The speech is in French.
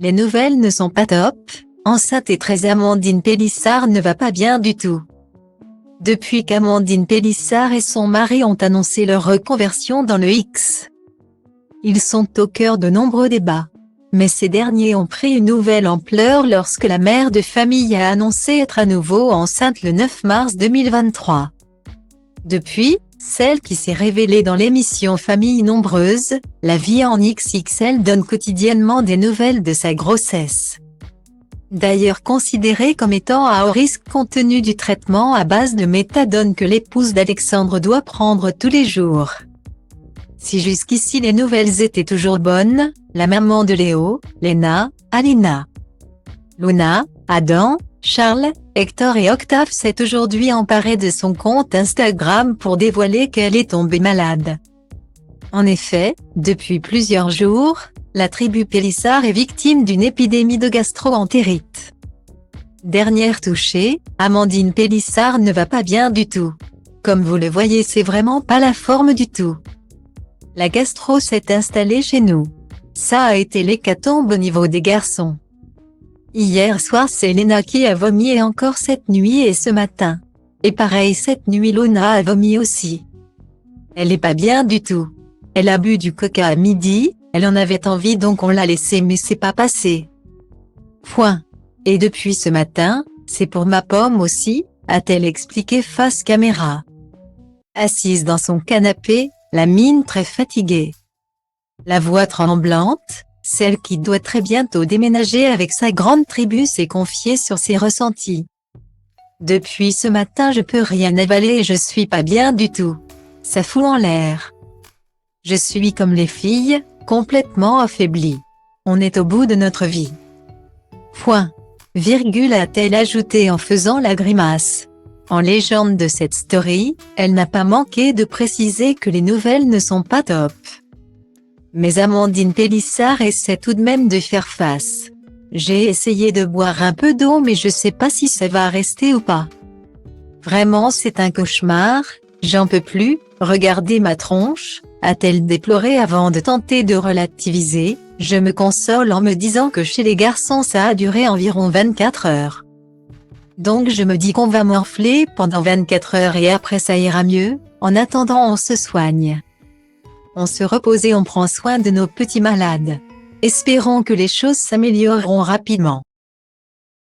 Les nouvelles ne sont pas top, enceinte et très Amandine Pélissard ne va pas bien du tout. Depuis qu'Amandine Pélissard et son mari ont annoncé leur reconversion dans le X, ils sont au cœur de nombreux débats. Mais ces derniers ont pris une nouvelle ampleur lorsque la mère de famille a annoncé être à nouveau enceinte le 9 mars 2023. Depuis, celle qui s'est révélée dans l'émission Famille nombreuse, La vie en XXL donne quotidiennement des nouvelles de sa grossesse. D'ailleurs considérée comme étant à haut risque compte tenu du traitement à base de méthadone que l'épouse d'Alexandre doit prendre tous les jours. Si jusqu'ici les nouvelles étaient toujours bonnes, la maman de Léo, Léna, Alina, Luna, Adam, Charles, Hector et Octave s'est aujourd'hui emparée de son compte Instagram pour dévoiler qu'elle est tombée malade. En effet, depuis plusieurs jours, la tribu Pélissard est victime d'une épidémie de gastro-entérite. Dernière touchée, Amandine Pélissard ne va pas bien du tout. Comme vous le voyez, c'est vraiment pas la forme du tout. La gastro s'est installée chez nous. Ça a été l'hécatombe au niveau des garçons. Hier soir c'est Léna qui a vomi et encore cette nuit et ce matin. Et pareil cette nuit Luna a vomi aussi. Elle est pas bien du tout. Elle a bu du coca à midi, elle en avait envie donc on l'a laissé mais c'est pas passé. Point. Et depuis ce matin, c'est pour ma pomme aussi, a-t-elle expliqué face caméra. Assise dans son canapé, la mine très fatiguée. La voix tremblante, celle qui doit très bientôt déménager avec sa grande tribu s'est confiée sur ses ressentis. Depuis ce matin je peux rien avaler et je suis pas bien du tout. Ça fout en l'air. Je suis comme les filles, complètement affaiblie. On est au bout de notre vie. Point. Virgule a-t-elle ajouté en faisant la grimace. En légende de cette story, elle n'a pas manqué de préciser que les nouvelles ne sont pas top. Mais Amandine Pélissard essaie tout de même de faire face. J'ai essayé de boire un peu d'eau mais je sais pas si ça va rester ou pas. Vraiment c'est un cauchemar, j'en peux plus, regardez ma tronche, a-t-elle déploré avant de tenter de relativiser. Je me console en me disant que chez les garçons ça a duré environ 24 heures. Donc je me dis qu'on va morfler pendant 24 heures et après ça ira mieux, en attendant on se soigne. On se repose et on prend soin de nos petits malades. Espérons que les choses s'amélioreront rapidement.